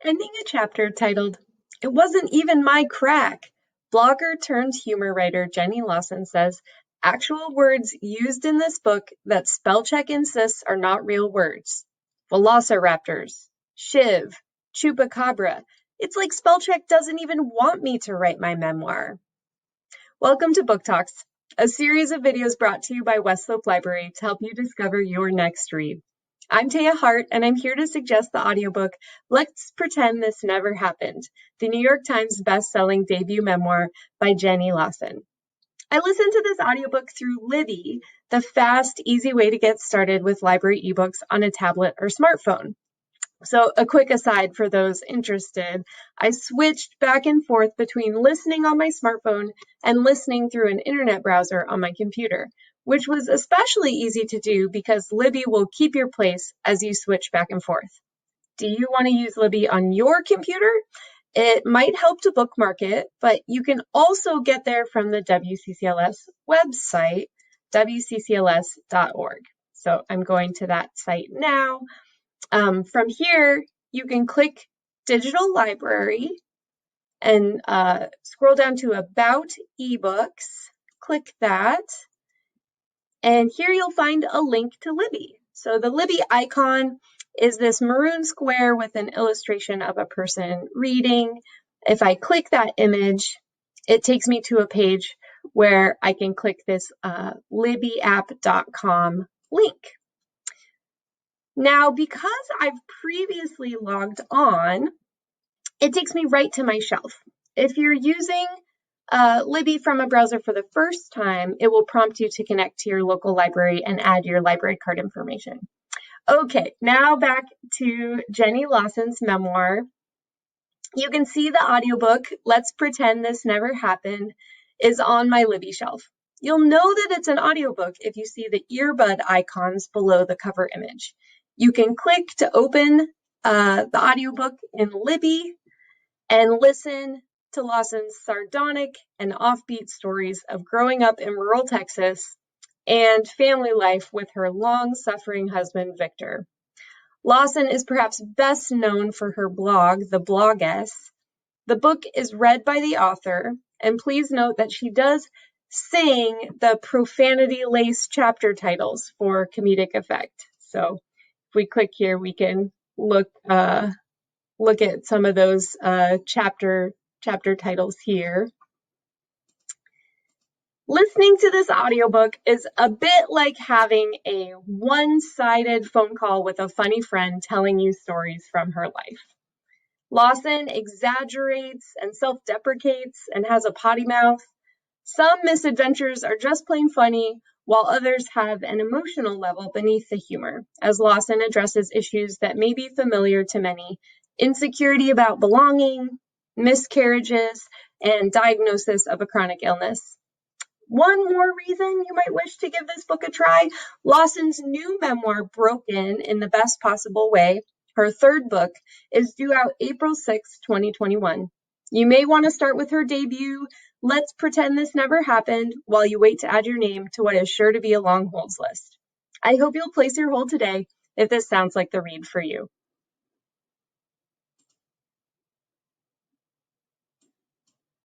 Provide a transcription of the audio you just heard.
Ending a chapter titled, "It Wasn't Even My Crack." Blogger turned humor writer Jenny Lawson says, actual words used in this book that spellcheck insists are not real words. Velociraptors, shiv, chupacabra. It's like spellcheck doesn't even want me to write my memoir. Welcome to Book Talks, a series of videos brought to you by Westslope Library to help you discover your next read. I'm Taya Hart, and I'm here to suggest the audiobook, Let's Pretend This Never Happened, the New York Times best-selling debut memoir by Jenny Lawson. I listened to this audiobook through Libby, the fast, easy way to get started with library ebooks on a tablet or smartphone. So a quick aside for those interested, I switched back and forth between listening on my smartphone and listening through an internet browser on my computer, which was especially easy to do because Libby will keep your place as you switch back and forth. Do you want to use Libby on your computer? It might help to bookmark it, but you can also get there from the WCCLS website, wccls.org. So I'm going to that site now. From here, you can click Digital Library and scroll down to About eBooks. Click that. And here you'll find a link to Libby. So the Libby icon is this maroon square with an illustration of a person reading. If I click that image, it takes me to a page where I can click this libbyapp.com link. Now, because I've previously logged on, it takes me right to my shelf. If you're using Libby from a browser for the first time, it will prompt you to connect to your local library and add your library card information. Okay, now back to Jenny Lawson's memoir. You can see the audiobook, Let's Pretend This Never Happened, is on my Libby shelf. You'll know that it's an audiobook if you see the earbud icons below the cover image. You can click to open the audiobook in Libby and listen to Lawson's sardonic and offbeat stories of growing up in rural Texas and family life with her long-suffering husband, Victor. Lawson is perhaps best known for her blog, The Bloggess. The book is read by the author, and please note that she does sing the profanity-laced chapter titles for comedic effect. So if we click here, we can look at some of those chapter titles here. Listening to this audiobook is a bit like having a one-sided phone call with a funny friend telling you stories from her life. Lawson exaggerates and self-deprecates and has a potty mouth. Some misadventures are just plain funny, while others have an emotional level beneath the humor, as Lawson addresses issues that may be familiar to many: insecurity about belonging, miscarriages, and diagnosis of a chronic illness. One more reason you might wish to give this book a try: Lawson's new memoir, Broken in the Best Possible Way, her third book, is due out April 6, 2021. You may want to start with her debut, Let's Pretend This Never Happened, while you wait to add your name to what is sure to be a long holds list. I hope you'll place your hold today if this sounds like the read for you.